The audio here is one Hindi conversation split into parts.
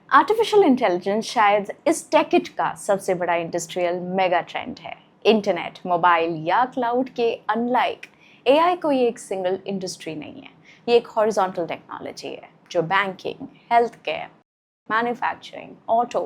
आर्टिफिशियल इंटेलिजेंस शायद इस डेकेड का सबसे बड़ा इंडस्ट्रियल मेगा ट्रेंड है। इंटरनेट, मोबाइल या क्लाउड के अनलाइक एआई कोई एक सिंगल इंडस्ट्री नहीं है। ये एक हॉरिजॉन्टल टेक्नोलॉजी है जो banking, health care, manufacturing, auto,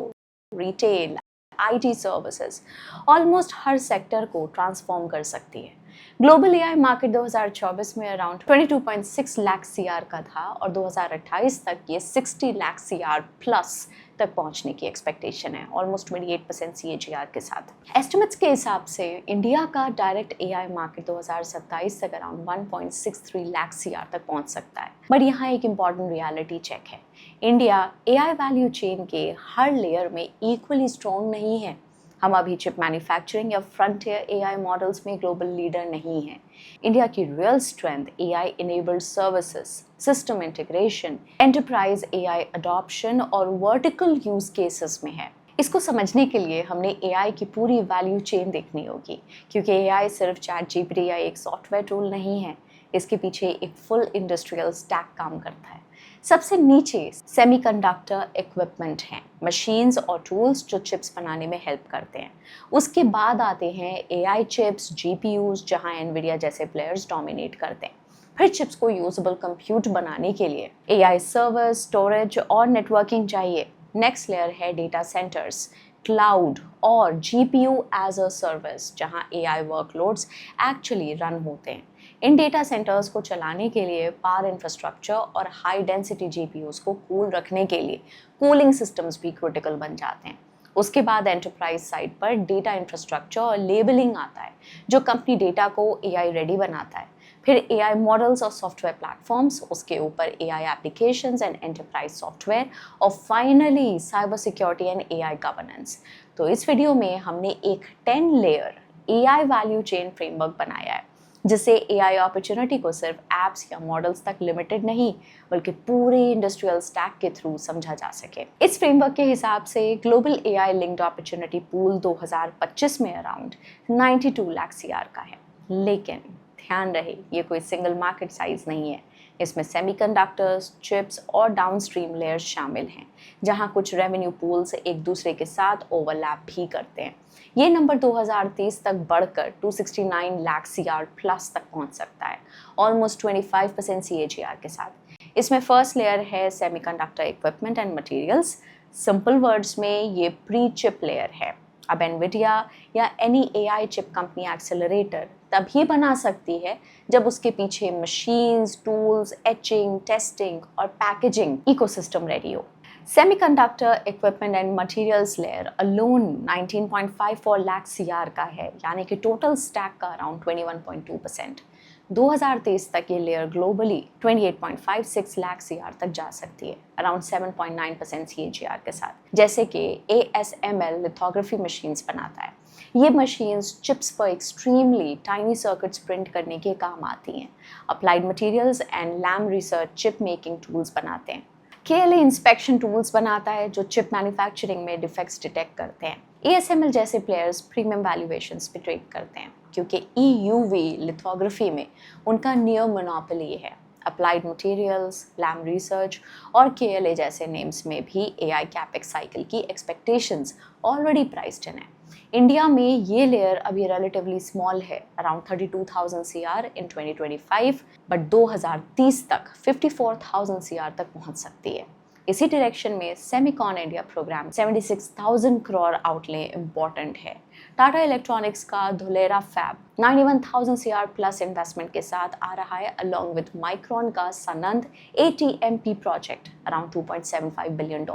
retail, IT services, almost her sector को ट्रांसफॉर्म कर सकती है। ग्लोबल एआई मार्केट 2024 में अराउंड 22.6 लाख सीआर का था और 2028 तक ये 60 लाख सीआर प्लस तक पहुंचने की एक्सपेक्टेशन है, ऑलमोस्ट 28% सीएजीआर के साथ। एस्टिमेट्स के हिसाब से इंडिया का डायरेक्ट एआई मार्केट 2027 तक अराउंड 1.63 लाख सीआर तक पहुंच सकता है। बट यहाँ एक इम्पॉर्टेंट रियलिटी चेक है, इंडिया एआई वैल्यू चेन के हर लेयर में इक्वली स्ट्रॉन्ग नहीं है। हम अभी चिप मैन्युफैक्चरिंग या फ्रंटियर एआई मॉडल्स में ग्लोबल लीडर नहीं हैं। इंडिया की real strength AI enabled services, system integration, enterprise AI adoption और वर्टिकल यूज केसेस में है। इसको समझने के लिए हमने एआई की पूरी वैल्यू चेन देखनी होगी, क्योंकि एआई सिर्फ चैट जीपीटी या एक सॉफ्टवेयर टूल नहीं है। इसके पीछे एक फुल इंडस्ट्रियल स्टैक काम करता है। सबसे नीचे सेमीकंडक्टर इक्विपमेंट हैं, मशीन्स और टूल्स जो चिप्स बनाने में हेल्प करते हैं। उसके बाद आते हैं एआई चिप्स, जीपीयूज, जहां एनवीडिया जैसे प्लेयर्स डोमिनेट करते हैं। फिर चिप्स को यूजेबल कंप्यूट बनाने के लिए एआई सर्वर, स्टोरेज और नेटवर्किंग चाहिए। नेक्स्ट लेयर है डेटा सेंटर्स, क्लाउड और जीपीयू एज अ सर्विस, जहां एआई वर्कलोड्स एक्चुअली रन होते हैं। इन डेटा सेंटर्स को चलाने के लिए पावर इंफ्रास्ट्रक्चर और हाई डेंसिटी जीपीयूज को कूल रखने के लिए कूलिंग सिस्टम्स भी क्रिटिकल बन जाते हैं। उसके बाद एंटरप्राइज साइड पर डेटा इंफ्रास्ट्रक्चर और लेबलिंग आता है, जो कंपनी डेटा को एआई रेडी बनाता है। फिर एआई मॉडल्स और सॉफ्टवेयर प्लेटफॉर्म्स, उसके ऊपर AI applications and enterprise software, और finally cyber security and AI governance. तो इस वीडियो में हमने एक 10 layer AI value chain framework बनाया है, जिससे एआई अपॉर्चुनिटी को सिर्फ एप्स या मॉडल्स तक लिमिटेड नहीं, बल्कि पूरे इंडस्ट्रियल स्टैक के थ्रू समझा जा सके। इस फ्रेमवर्क के हिसाब से global AI linked opportunity pool 2025 में अराउंड 92 लाख सीआर का है। लेकिन ध्यान रहे, ये कोई सिंगल मार्केट साइज नहीं है। इसमें सेमीकंडक्टर्स, चिप्स और डाउनस्ट्रीम लेयर्स शामिल हैं, जहां कुछ रेवेन्यू पूल्स एक दूसरे के साथ ओवरलैप भी करते हैं। ये नंबर 2030 तक बढ़कर 269 लाख सीआर प्लस तक पहुंच सकता है, ऑलमोस्ट 25% सीएजीआर के साथ। इसमें फर्स्ट लेयर है semiconductor equipment and materials. Simple words में ये प्री चिप लेयर है। अब एनवीडिया या any AI chip company accelerator तभी बना सकती है जब उसके पीछे मशीन्स, टूल्स, एचिंग, टेस्टिंग और पैकेजिंग इकोसिस्टम रेडी हो। Semiconductor equipment and materials layer alone 19.54 lakh CR का है, यानी कि टोटल स्टैक का अराउंड 21.2%। 2023 तक ये लेयर ग्लोबली 28.56 लाख सीआर तक जा सकती है, अराउंड 7.9% सीएजीआर के साथ। जैसे कि ASML लिथोग्राफी मशीन्स बनाता है। ये मशीन्स चिप्स पर एक्सट्रीमली टाइनी सर्किट्स प्रिंट करने के काम आती हैं। Applied Materials and Lam Research chip making tools बनाते हैं। KLA इंस्पेक्शन टूल्स बनाता है जो चिप मैन्युफैक्चरिंग में डिफेक्ट्स डिटेक्ट करते हैं। ASML जैसे प्लेयर्स प्रीमियम वैल्यूएशंस पे ट्रेड करते हैं, क्योंकि EUV लिथोग्राफी में उनका नियर मोनोपोली है। अप्लाइड मटेरियल्स, लैम रिसर्च और KLA जैसे नेम्स में भी एआई कैपेक्स साइकिल की एक्सपेक्टेशंस ऑलरेडी प्राइस्ड इन है। इंडिया में ये लेयर अभी रिलेटिवली स्मॉल है, अराउंड 32,000 सीआर इन 2025, बट 2030 तक 54,000 सीआर तक पहुंच सकती है। इसी डायरेक्शन में Semicon India program 76,000 crore outlay important है। टाटा इलेक्ट्रॉनिक्स का Dholera fab 91,000 CR plus investment के साथ आ रहा है, अलॉन्ग विद माइक्रॉन का Sanand ATMP project around $2.75 billion.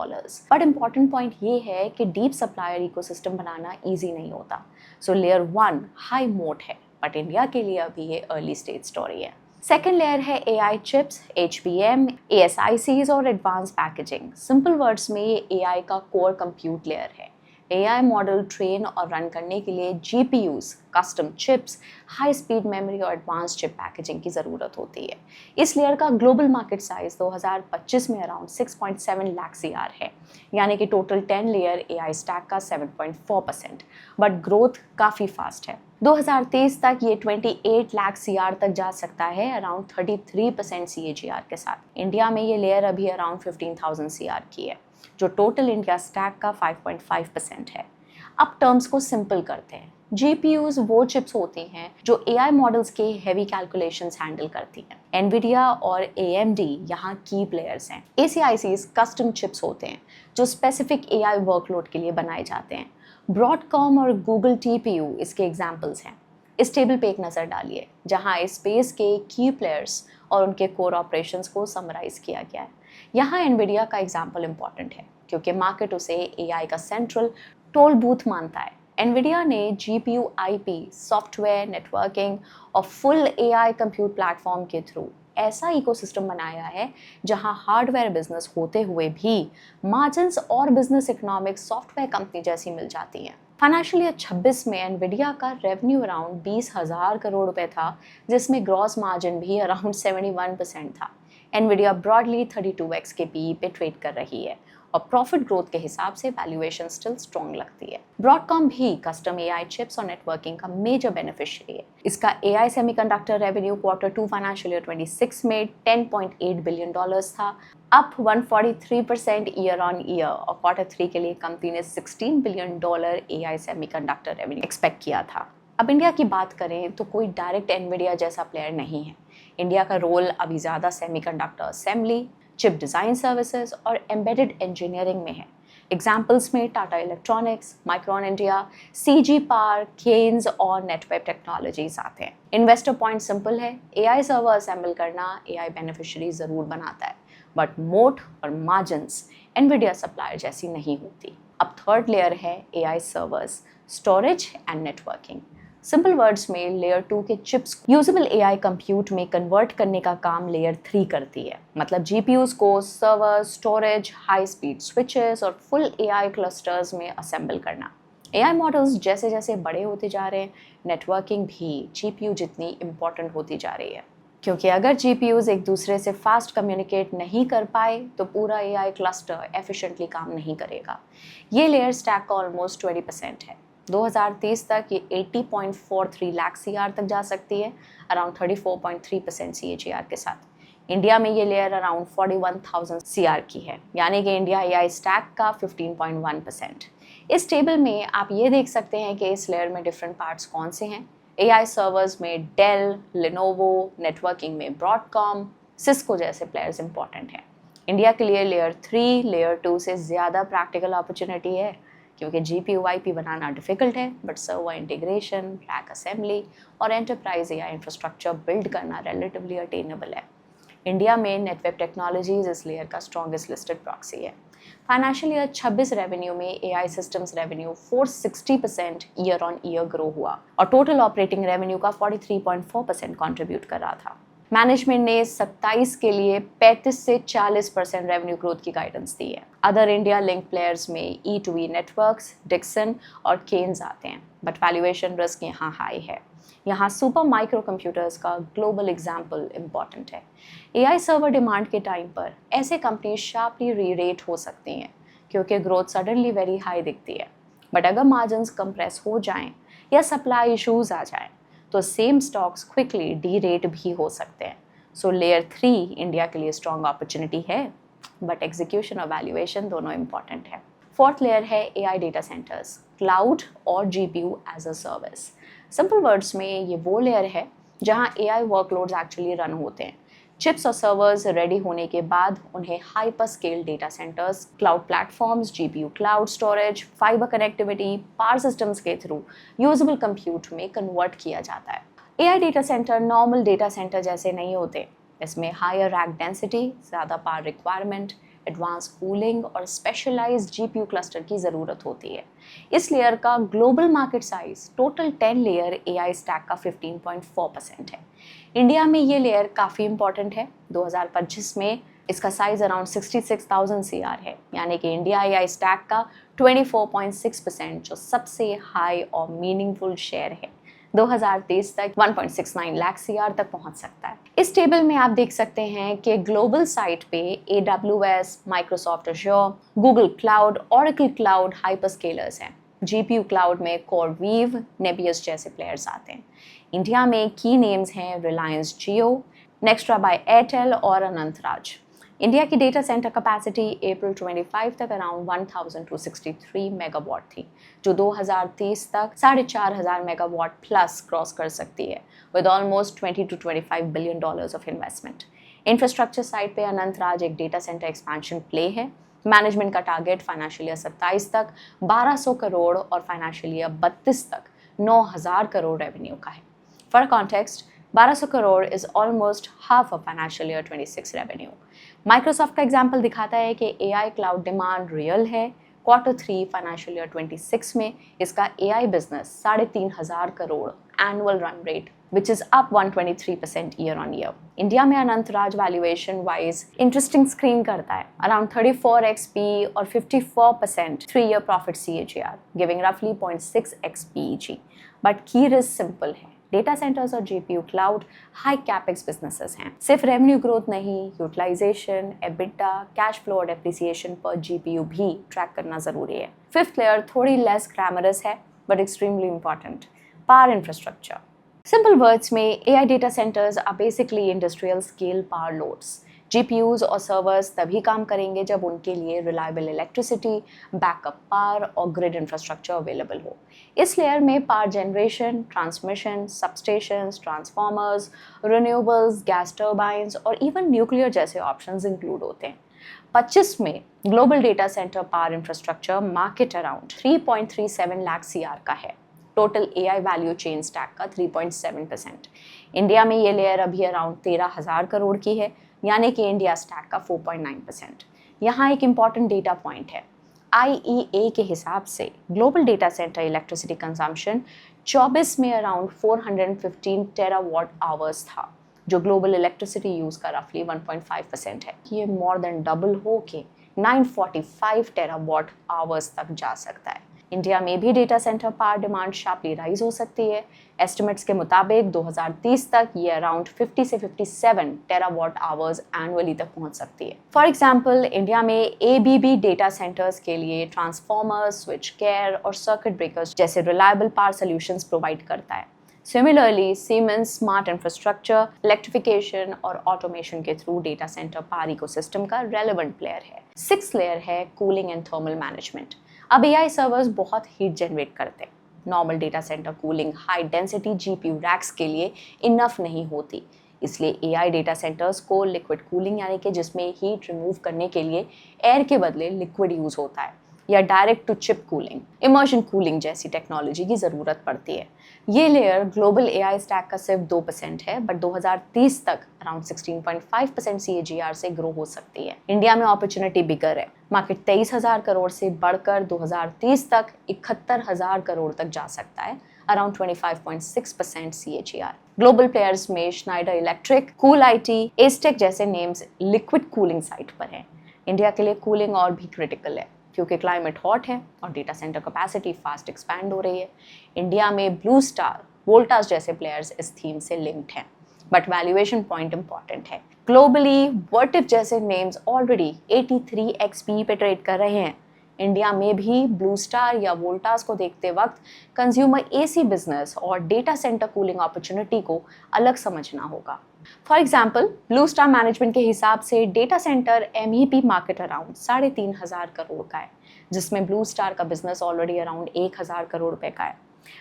But important point ये है कि डीप सप्लायर इकोसिस्टम बनाना ईजी नहीं होता। सो लेयर 1 हाई मोट है, बट इंडिया के लिए अभी ये अर्ली स्टेज स्टोरी है। सेकेंड लेयर है एआई चिप्स, HBM, ASICs और एडवांस पैकेजिंग। सिंपल वर्ड्स में ये एआई का कोर कंप्यूट लेयर है। एआई मॉडल ट्रेन और रन करने के लिए GPUs, custom chips, high speed memory और एडवांस चिप पैकेजिंग की ज़रूरत होती है। इस लेयर का ग्लोबल मार्केट साइज 2025 में अराउंड 6.7 लाख सीआर है, यानी कि टोटल 10 लेयर एआई स्टैक का 7.4%, बट ग्रोथ काफ़ी फास्ट है। 2023 तक ये 28 लाख सीआर तक जा सकता है, अराउंड 33% CAGR के साथ। इंडिया में ये लेयर अभी अराउंड 15,000 सीआर की है। जो टोटल इंडिया स्टैक का 5.5% है। अब टर्म्स को सिंपल करते हैं। GPUs वो चिप्स होती हैं जो AI मॉडल्स के हेवी कैलकुलेशंस हैंडल करती हैं। एनवीडिया और AMD यहाँ की प्लेयर्स हैं। ACICs कस्टम चिप्स होते हैं जो स्पेसिफिक AI वर्कलोड के लिए बनाए जाते हैं। ब्रॉडकॉम और गूगल TPU इसके एग्जाम्पल्स हैं। इस टेबल पे एक नज़र डालिए जहाँ इस स्पेस के की प्लेयर्स और उनके कोर ऑपरेशंस को समराइज किया गया है। यहाँ एनवीडिया का एग्जाम्पल इम्पॉर्टेंट है क्योंकि मार्केट उसे AI का सेंट्रल टोल बूथ मानता है। एनवीडिया ने GPU IP, सॉफ्टवेयर, नेटवर्किंग और फुल AI कंप्यूट प्लेटफॉर्म के थ्रू ऐसा इकोसिस्टम बनाया है जहां हार्डवेयर बिजनेस होते हुए भी मार्जिन्स और बिजनेस इकोनॉमिक्स सॉफ्टवेयर कंपनी जैसी मिल जाती हैं। फाइनेंशियल ईयर 26 में एनवीडिया का रेवेन्यू अराउंड 20,000 करोड़ रुपए था, जिसमें ग्रॉस मार्जिन भी अराउंड 71% था। एनवीडिया ब्रॉडली 32x के PE पे ट्रेड कर रही है और प्रॉफिट ग्रोथ के हिसाब से वैल्यूएशन स्टिल स्ट्रॉन्ग लगती है। ब्रॉडकॉम भी कस्टम AI चिप्स और नेटवर्किंग का मेजर बेनिफिशियरी है। इसका AI semiconductor revenue Q2 financial year 26 में $10.8 बिलियन था, अप 143% ईयर ऑन ईयर, और Q3 के लिए कंपनी ने $16 billion AI semiconductor revenue expect किया था। अब इंडिया की बात करें तो कोई डायरेक्ट एनवीडिया जैसा प्लेयर नहीं है। इंडिया का रोल अभी ज़्यादा semiconductor assembly, chip design services और एम्बेडेड इंजीनियरिंग में है। एग्जाम्पल्स में Tata Electronics, Micron India, CG power, Kaynes और नेटवेब टेक्नोलॉजीज आते हैं। इन्वेस्टर पॉइंट सिंपल है, AI सर्वर असेंबल करना AI बेनिफिशियरी ज़रूर बनाता है, बट मोट और मार्जिन्स एनवीडिया सप्लायर जैसी नहीं होती। अब थर्ड लेयर है AI servers, storage and networking. Simple words में लेयर 2 के चिप्स यूजेबल AI कंप्यूट में कन्वर्ट करने का काम लेयर 3 करती है। मतलब GPUs को server, storage, high speed switches और फुल AI क्लस्टर्स में असेंबल करना। AI मॉडल्स जैसे जैसे बड़े होते जा रहे हैं, नेटवर्किंग भी GPU जितनी इम्पोर्टेंट होती जा रही है, क्योंकि अगर GPUs एक दूसरे से फास्ट कम्युनिकेट नहीं कर पाए तो पूरा AI क्लस्टर एफिशिएंटली काम नहीं करेगा। ये लेयर स्टैक का ऑलमोस्ट 20% है। 2030 तक ये 80.43 लाख CR तक जा सकती है, अराउंड 34.3% CAGR के साथ। इंडिया में ये लेयर अराउंड 41,000 CR की है, यानी कि इंडिया AI स्टैक का 15.1%। इस टेबल में आप ये देख सकते हैं कि इस लेयर में डिफरेंट पार्ट्स कौन से हैं। AI सर्वर्स में डेल, लिनोवो, नेटवर्किंग में ब्रॉडकॉम, सिस्को जैसे प्लेयर्स इंपॉर्टेंट हैं। इंडिया के लिए लेयर 3, लेयर 2 से ज़्यादा प्रैक्टिकल अपॉर्चुनिटी है, क्योंकि GPU IP बनाना डिफिकल्ट है, but server integration, rack assembly और एंटरप्राइज AI इंफ्रास्ट्रक्चर बिल्ड करना रिलेटिवली अटेनेबल है। इंडिया में नेटवेब टेक्नोलॉजीज इस लेयर का स्ट्रॉन्गेस्ट लिस्टेड प्रॉक्सी है। फाइनेंशियल ईयर 26 रेवेन्यू में AI systems revenue 460% year on year grow हुआ और टोटल ऑपरेटिंग रेवेन्यू का 43.4% कंट्रीब्यूट कर रहा था। मैनेजमेंट ने 27 के लिए 35 से 40% रेवेन्यू ग्रोथ की गाइडेंस दी है। अदर इंडिया लिंक प्लेयर्स में E2E नेटवर्क्स, डिक्सन और केन्स आते हैं, बट वैल्यूएशन रिस्क यहाँ हाई है। यहाँ सुपर माइक्रो कंप्यूटर्स का ग्लोबल एग्जाम्पल इम्पॉर्टेंट है। AI सर्वर डिमांड के टाइम पर ऐसे कंपनी शार्पली री-रेट हो सकती हैं क्योंकि ग्रोथ सडनली वेरी हाई दिखती है, बट अगर मार्जिन्स कंप्रेस हो जाएं या सप्लाई इशूज आ जाएं तो सेम स्टॉक्स क्विकली डी-रेट भी हो सकते हैं। सो लेयर 3 इंडिया के लिए स्ट्रॉन्ग अपॉर्चुनिटी है, बट एग्जीक्यूशन और वैल्यूएशन दोनों इंपॉर्टेंट है। फोर्थ लेयर है AI डेटा सेंटर्स, क्लाउड और GPU as a service. Simple words में ये वो लेयर है जहाँ AI वर्कलोड्स एक्चुअली रन होते हैं। चिप्स और सर्वर्स रेडी होने के बाद उन्हें hyper scale data centers, cloud platforms, GPU cloud storage, fibre connectivity, power systems के थ्रू यूजेबल कंप्यूट में कन्वर्ट किया जाता है। AI data centre normal data centre जैसे नहीं होते। इसमें हायर रैक डेंसिटी, ज़्यादा पावर रिक्वायरमेंट, एडवांस कूलिंग और स्पेशलाइज्ड GPU क्लस्टर की ज़रूरत होती है। इस लेयर का global market size total 10 layer AI stack का 15.4% है। इंडिया में ये लेयर काफ़ी इंपॉर्टेंट है। 2025 में इसका साइज अराउंड 66,000 CR है, यानी कि इंडिया AI स्टैक का 24.6% जो सबसे हाई और मीनिंगफुल शेयर है। 2030 तक 1.69 लाख CR तक पहुंच सकता है। इस टेबल में आप देख सकते हैं कि ग्लोबल साइट पे AWS, Microsoft Azure, Google cloud, Oracle cloud hyperscalers हैं। GPU क्लाउड में CoreWeave, Nebius जैसे प्लेयर्स आते हैं। इंडिया में की नेम्स हैं रिलायंस जियो, नेक्स्ट्रा बाय एयरटेल और अनंतराज। इंडिया की डेटा सेंटर कैपेसिटी अप्रैल 25 तक अराउंड 1263 मेगावाट थी, जो 2030 तक 4,500 मेगावाट प्लस क्रॉस कर सकती है, with almost 20 to 25 billion dollars of investment. Infrastructure side पे अनंतराज एक डेटा सेंटर एक्सपेंशन प्ले है। मैनेजमेंट का टारगेट फाइनेंशियल ईयर 27 तक 1200 करोड़ और फाइनेंशियल ईयर 32 तक 9,000 करोड़ रेवेन्यू का है। For context, 1200 crore is almost half of financial year 26 revenue. Microsoft का एग्जाम्पल दिखाता है कि एआई क्लाउड डिमांड रियल है। Q3 फाइनेंशियल ईयर 26 में इसका AI business 3,500 crore annual run rate, which is up 123% year on year. India में Anantraj valuation wise interesting screen करता है, अराउंड 34x P और 54% 3-year profit CAGR, giving roughly 0.6x PEG. But key risk simple है, डेटा सेंटर्स और GPU cloud high capex businesses हैं। सिर्फ रेवेन्यू ग्रोथ नहीं, यूटिलाइजेशन, एबिटा, कैश फ्लो और डेप्रिसिएशन पर जीपीयू भी ट्रैक करना जरूरी है। फिफ्थ लेयर थोड़ी लेस ग्लैमरस है but extremely important, power infrastructure. Simple words में AI data centres are basically industrial scale power loads. GPUs और सर्वर्स तभी काम करेंगे जब उनके लिए रिलायबल इलेक्ट्रिसिटी, बैकअप पावर और ग्रिड इंफ्रास्ट्रक्चर अवेलेबल हो। इस लेयर में power generation, transmission, substations, transformers, renewables, gas turbines और इवन न्यूक्लियर जैसे ऑप्शंस इंक्लूड होते हैं। 25 में global data centre power infrastructure market around 3.37 lakh CR का है। Total AI value chain stack का 3.7%। इंडिया में ये लेयर अभी अराउंड 13,000 करोड़ की है, यानी कि इंडिया स्टैक का 4.9%। यहाँ एक इम्पॉर्टेंट डेटा पॉइंट है, IEA के हिसाब से global data centre electricity consumption 24 में अराउंड 415 टेरावाट आवर्स था, जो ग्लोबल इलेक्ट्रिसिटी यूज का रफली 1.5% है। ये मोर देन डबल हो के 945 टेरावाट आवर्स तक जा सकता है। इंडिया में भी data centre power demand sharply rise हो सकती है। एस्टिमेट्स के मुताबिक 2030 तक ये अराउंड 50 से 57 टेरावाट आवर्स एनुअली तक पहुंच सकती है। फॉर एग्जांपल, इंडिया में ABB डेटा सेंटर्स के लिए ट्रांसफॉर्मर्स, स्विच केयर और सर्किट ब्रेकर्स जैसे रिलायबल पावर सॉल्यूशंस प्रोवाइड करता है। Similarly, siemens smart infrastructure, electrification और ऑटोमेशन के through data centre power ecosystem का रेलेवेंट प्लेयर है। 6th लेयर है कूलिंग एंड थर्मल मैनेजमेंट। अब एआई सर्वर्स बहुत हीट जनरेट करते हैं। Normal data center cooling high density GPU racks के लिए इनफ नहीं होती, इसलिए एआई डेटा सेंटर्स को लिक्विड कूलिंग यानी कि जिसमें हीट रिमूव करने के लिए एयर के बदले लिक्विड यूज होता है, या direct to chip cooling, immersion cooling जैसी टेक्नोलॉजी की ज़रूरत पड़ती है। ये लेयर ग्लोबल एआई स्टैक का सिर्फ 2% है, बट 2030 तक अराउंड 16.5% CAGR से ग्रो हो सकती है। इंडिया में अपॉर्चुनिटी बिगर है, मार्केट 23,000 करोड़ से बढ़कर 2030 तक 71,000 करोड़ तक जा सकता है, अराउंड 25.6% CAGR। ग्लोबल प्लेयर्स में Snyder electric, cool IT, asterisk जैसे नेम्स लिक्विड कूलिंग साइट पर हैं। इंडिया के लिए कूलिंग और भी क्रिटिकल है क्योंकि क्लाइमेट हॉट है और data centre capacity fast expand हो रही है। इंडिया में ब्लू स्टार, वोल्टास जैसे प्लेयर्स इस थीम से लिंक्ड हैं, बट वैल्यूएशन पॉइंट इंपॉर्टेंट है। ग्लोबली वर्टिव जैसे नेम्स ऑलरेडी 83x PE पे ट्रेड कर रहे हैं। इंडिया में भी ब्लू स्टार या वोल्टास को देखते वक्त कंज्यूमर AC बिजनेस और डेटा सेंटर कूलिंग अपॉर्चुनिटी को अलग समझना होगा। For example, Blue Star management के हिसाब से data center MEP market around 3,500 crore का है, जिसमें ब्लू स्टार का बिजनेस ऑलरेडी अराउंड 1,000 करोड़ रुपए का है।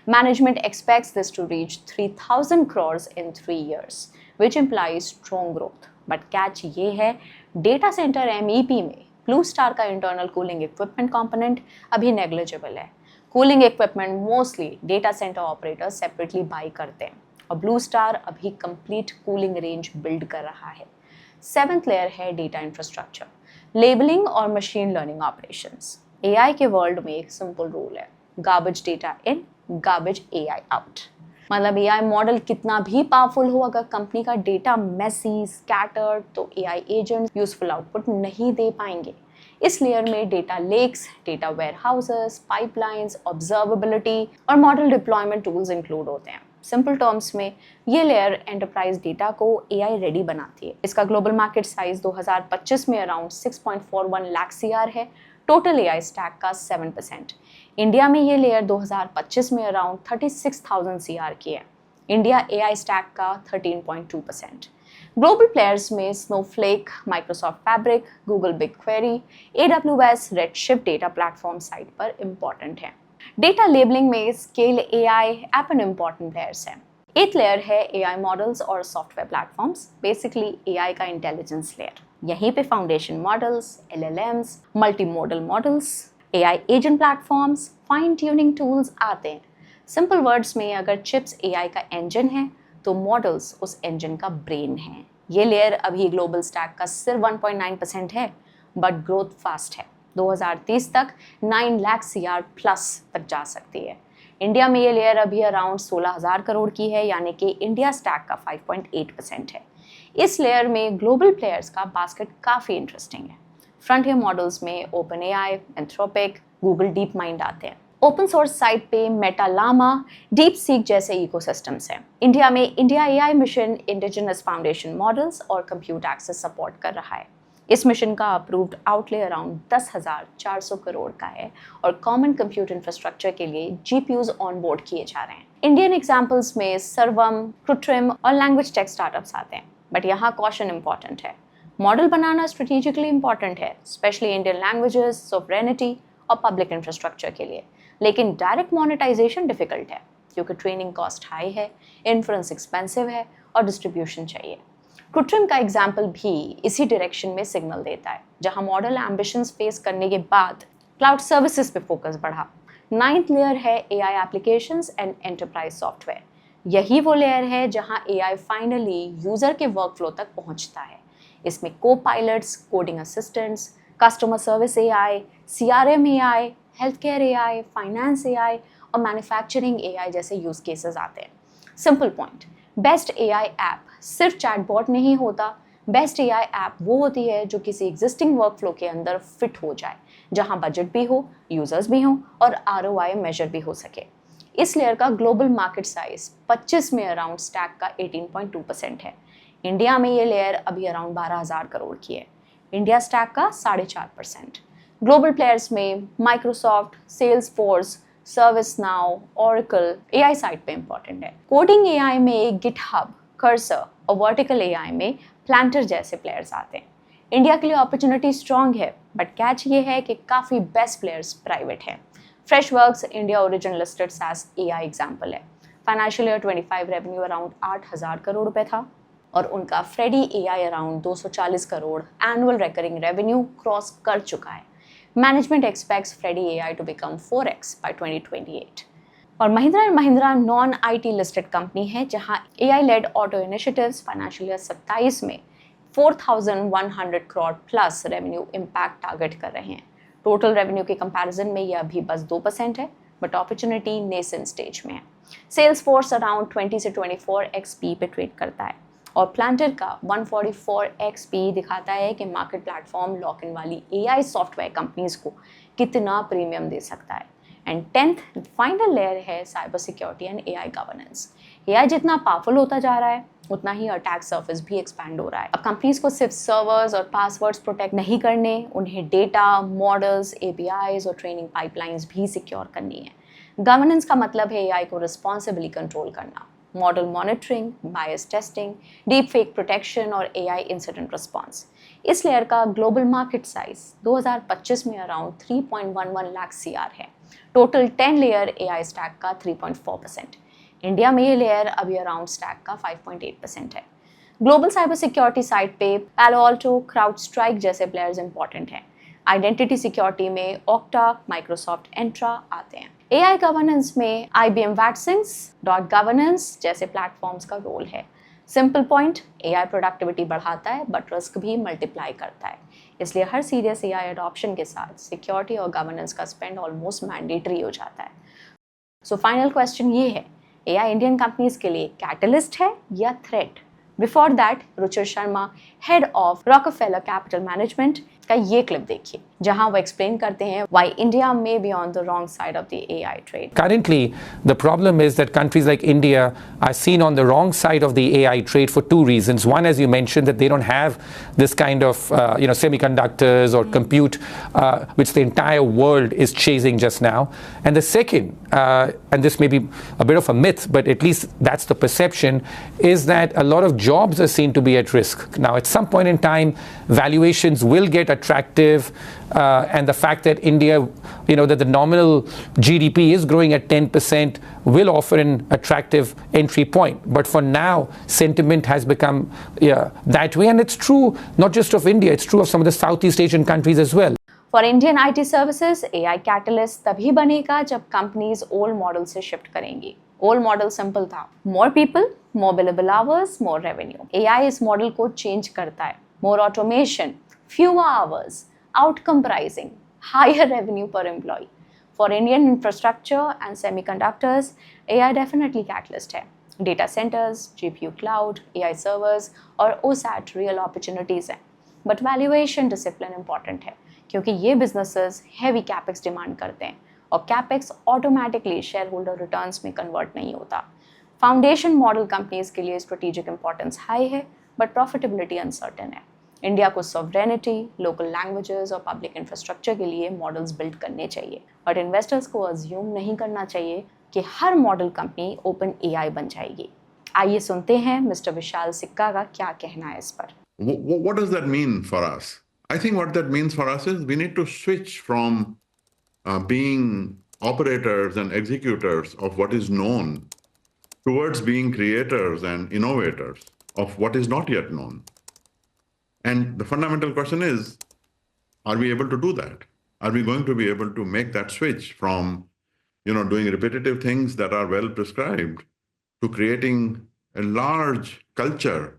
Management expects this to reach 3,000 crores in 3 years, which implies strong growth. But catch ये है, डेटा सेंटर MEP में ब्लू स्टार का इंटरनल कूलिंग इक्विपमेंट कंपोनेंट अभी नेग्लिजिबल है। Cooling equipment mostly data centre operators separately by करते हैं और ब्लू स्टार अभी कंप्लीट कूलिंग रेंज बिल्ड कर रहा है। 7th लेयर है डेटा इंफ्रास्ट्रक्चर, लेबलिंग और मशीन लर्निंग ऑपरेशंस। एआई के वर्ल्ड में एक सिंपल रूल है, गार्बेज डेटा इन, गार्बेज एआई आउट। मतलब एआई मॉडल कितना भी पावरफुल हो, अगर कंपनी का डेटा मेसी, स्कैटर्ड, तो एआई एजेंट यूजफुल आउटपुट नहीं दे पाएंगे। इस लेयर में data lakes, data warehouses, pipelines, observability और मॉडल डिप्लॉयमेंट टूल्स इंक्लूड होते हैं। सिंपल टर्म्स में ये लेयर एंटरप्राइज डेटा को एआई रेडी बनाती है। इसका ग्लोबल मार्केट साइज 2025 में अराउंड 6.41 लाख CR है, टोटल एआई स्टैक का 7%। इंडिया में ये लेयर 2025 में अराउंड 36,000 CR की है, इंडिया एआई स्टैक का 13.2%। ग्लोबल प्लेयर्स में Snowflake, Microsoft Fabric, Google BigQuery, AWS, Redshift data platform side पर इंपॉर्टेंट है। डेटा लेबलिंग में Scale AI, Appen important players हैं। एक लेयर है AI मॉडल्स और सॉफ्टवेयर प्लेटफॉर्म्स, बेसिकली AI का इंटेलिजेंस लेयर। यहीं पे foundation models, LLMs, multimodal models, AI agent platforms, fine tuning tools आते हैं। सिंपल वर्ड्स में अगर चिप्स AI का इंजन है तो मॉडल्स उस इंजन का ब्रेन है। ये लेयर अभी ग्लोबल स्टैक का सिर्फ 1.9% है, बट ग्रोथ फास्ट है। 2030 तक 9 लाख CR प्लस तक जा सकती है। इंडिया में ये लेयर अभी अराउंड 16,000 करोड़ की है, यानी कि इंडिया स्टैक का 5.8% है। इस लेयर में ग्लोबल प्लेयर्स का बास्केट काफ़ी इंटरेस्टिंग है। फ्रंटियर मॉडल्स में OpenAI, Anthropic, Google deep mind आते हैं। ओपन सोर्स साइट पे मेटा लामा, डीप सीक जैसे इकोसिस्टम्स हैं। इंडिया में India AI mission indigenous foundation models और कंप्यूट एक्सेस सपोर्ट कर रहा है। इस मिशन का अप्रूव्ड आउटले अराउंड 10,400 करोड़ का है और कॉमन कंप्यूट इंफ्रास्ट्रक्चर के लिए GPUs ऑन बोर्ड किए जा रहे हैं। इंडियन एग्जाम्पल्स में सर्वम, कृत्रिम और लैंग्वेज टेक स्टार्टअप्स आते हैं, बट यहाँ कॉशन इंपॉर्टेंट है। मॉडल बनाना स्ट्रेटेजिकली इंपॉर्टेंट है, स्पेशली इंडियन लैंग्वेजेस, सॉवरेनिटी और पब्लिक इंफ्रास्ट्रक्चर के लिए, लेकिन डायरेक्ट मोनेटाइजेशन डिफिकल्ट है क्योंकि ट्रेनिंग कॉस्ट हाई है, इन्फ्रेंस एक्सपेंसिव है और डिस्ट्रीब्यूशन चाहिए। कृत्रिम का एग्जाम्पल भी इसी डायरेक्शन में सिग्नल देता है, जहां मॉडल एम्बिशंस फेस करने के बाद क्लाउड सर्विसेज पे फोकस बढ़ा। 9th लेयर है AI applications and enterprise software. यही वो लेयर है जहां AI फाइनली यूजर के वर्कफ्लो तक पहुंचता है। इसमें copilots, coding assistants, customer service AI, CRM AI, health care AI, finance AI और मैन्युफैक्चरिंग AI जैसे यूज केसेस आते हैं। Simple point, best AI app सिर्फ चैटबॉट नहीं होता। बेस्ट AI ऐप वो होती है जो किसी एग्जिस्टिंग वर्कफ्लो के अंदर फिट हो जाए, जहां बजट भी हो, यूजर्स भी हो और ROI मेजर भी हो सके। इस लेयर का ग्लोबल मार्केट साइज 25 में अराउंड स्टैक का 18.2% है। इंडिया में ये लेयर अभी अराउंड 12,000 करोड़ की है, इंडिया स्टैक का 4.5%। ग्लोबल प्लेयर्स में Microsoft, Salesforce, ServiceNow, Oracle AI site पे इंपॉर्टेंट है। कोडिंग AI में GitHub, कर्सर और वर्टिकल AI में प्लांटर जैसे प्लेयर्स आते हैं। इंडिया के लिए अपॉर्चुनिटी स्ट्रॉन्ग है, बट कैच ये है कि काफ़ी बेस्ट प्लेयर्स प्राइवेट हैं। Freshworks India origin listed SaaS AI example है। Financial year 25 revenue around 8,000 crore रुपए था और उनका Freddy AI around 240 crore annual recurring revenue cross कर चुका है। Management expects Freddy AI to become 4x by 2028। और Mahindra and Mahindra non IT listed company है, जहां AI led auto initiatives financial year 27 में 4,100 crore plus revenue impact target कर रहे हैं। टोटल रेवेन्यू के कंपैरिजन में यह अभी बस 2% है, बट अपॉर्चुनिटी नेसेंट स्टेज में है। सेल्स फोर्स अराउंड 20 से 24x P पे ट्रेड करता है और प्लांटर का 144x P दिखाता है कि मार्केट प्लेटफॉर्म लॉक इन वाली AI सॉफ्टवेयर कंपनीज को कितना प्रीमियम दे सकता है। एंड 10th फाइनल लेयर है cyber security and AI governance. AI जितना पावरफुल होता जा रहा है, उतना ही अटैक सर्फेस भी एक्सपैंड हो रहा है। अब कंपनीज को सिर्फ सर्वर्स और पासवर्ड्स प्रोटेक्ट नहीं करने, उन्हें डेटा, मॉडल्स, APIs और ट्रेनिंग पाइपलाइंस भी सिक्योर करनी है। गवर्नेंस का मतलब है AI को रिस्पॉन्सिबली कंट्रोल करना, मॉडल मॉनिटरिंग, बायस टेस्टिंग, डीप फेक प्रोटेक्शन और AI इंसिडेंट रिस्पॉन्स। इस लेयर का ग्लोबल मार्केट साइज 2025 में अराउंड 3.11 लाख CR है। टोटल 10 लेयर AI स्टैक का 3.4%। इंडिया में ये लेयर अभी अराउंड स्टैक का 5.8% है। ग्लोबल साइबर सिक्योरिटी साइट पे पैलो अल्टो, क्राउडस्ट्राइक जैसे प्लेयर्स इंपॉर्टेंट हैं। आइडेंटिटी सिक्योरिटी में ऑक्टा, माइक्रोसॉफ्ट एंट्रा आते हैं। AI गवर्नेंस में IBM Watsons, .governance जैसे प्लेटफॉर्म्स का रोल है। सिंपल पॉइंट, AI प्रोडक्टिविटी बढ़ाता है बट रिस्क भी मल्टीप्लाई करता है, इसलिए हर सीरियस AI एडॉप्शन के साथ सिक्योरिटी और गवर्नेंस का स्पेंड ऑलमोस्ट मैंडेटरी हो जाता है। सो फाइनल क्वेश्चन ये है, AI इंडियन कंपनीज के लिए कैटलिस्ट है या threat? Before that Ruchir Sharma, head of Rockefeller Capital Management का ये क्लिप देखिए, जहां वो एक्सप्लेन करते हैं why India may be on the wrong side of the AI trade. Currently, the problem is that countries like India are seen on the wrong side of the AI trade for two reasons. One, as you mentioned, that they don't have this kind of semiconductors or compute which the entire world is chasing just now. And the second, and this may be a bit of a myth, but at least that's the perception, is that a lot of jobs are seen to be at risk. Now, at some point in time, valuations will get attractive, and the fact that India, that the nominal GDP is growing at 10% will offer an attractive entry point. But for now, sentiment has become that way, and it's true not just of India, it's true of some of the Southeast Asian countries as well. For Indian IT services, AI catalyst तभी बनेगा जब companies old model से shift करेंगी. Old model simple था. More people, more billable hours, more revenue. AI इस model को change करता है. More automation, fewer hours, outcome pricing, higher revenue per employee. For Indian infrastructure and semiconductors, AI definitely catalyst है. Data centers, GPU cloud, AI servers और OSAT real opportunities हैं. But valuation discipline important है. क्योंकि ये बिजनेसेस हैवी कैपेक्स डिमांड करते हैं और capex automatically share holder returns में कन्वर्ट नहीं होता. फाउंडेशन मॉडल कंपनीज के लिए स्ट्रेटेजिक इंपॉर्टेंस हाई है बट प्रॉफिटेबिलिटी अनसर्टेन है. इंडिया को सॉवरेनिटी, लोकल लैंग्वेजेस और पब्लिक इंफ्रास्ट्रक्चर के लिए मॉडल्स बिल्ड करने चाहिए, बट इन्वेस्टर्स को अज्यूम नहीं करना चाहिए कि हर मॉडल कंपनी ओपन AI बन जाएगी. आइए सुनते हैं मिस्टर विशाल सिक्का का क्या कहना है इस पर. What does that mean for us? I think what that means for us is we need to switch from being operators and executors of what is known towards being creators and innovators of what is not yet known. And the fundamental question is, are we able to do that? Are we going to be able to make that switch from, doing repetitive things that are well prescribed to creating a large culture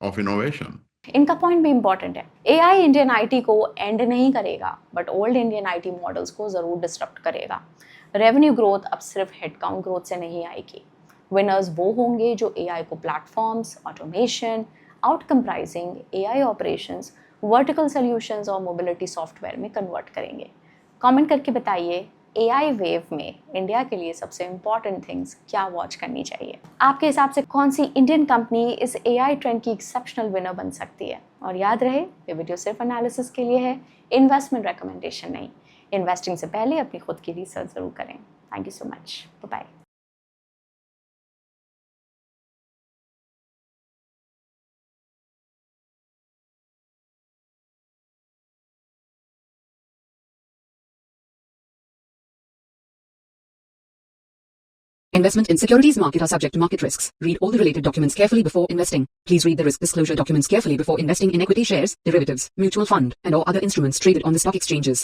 of innovation? इनका पॉइंट भी इंपॉर्टेंट है. AI इंडियन IT को एंड नहीं करेगा but old Indian IT models को ज़रूर डिस्टर्ब करेगा. रेवेन्यू ग्रोथ अब सिर्फ हेडकाउंट ग्रोथ से नहीं आएगी. विनर्स वो होंगे जो AI को platforms, automation, outcome pricing, AI operations, vertical solutions और मोबिलिटी सॉफ्टवेयर में कन्वर्ट करेंगे. कमेंट करके बताइए AI वेव में इंडिया के लिए सबसे इम्पॉर्टेंट थिंग्स क्या वॉच करनी चाहिए. आपके हिसाब से कौन सी इंडियन कंपनी इस AI ट्रेंड की एक्सेप्शनल विनर बन सकती है. और याद रहे, ये वीडियो सिर्फ एनालिसिस के लिए है, इन्वेस्टमेंट रिकमेंडेशन नहीं. इन्वेस्टिंग से पहले अपनी खुद की रिसर्च जरूर करें. Thank you so much. Bye. Investment in securities market are subject to market risks. Read all the related documents carefully before investing. Please read the risk disclosure documents carefully before investing in equity shares, derivatives, mutual fund, and or other instruments traded on the stock exchanges.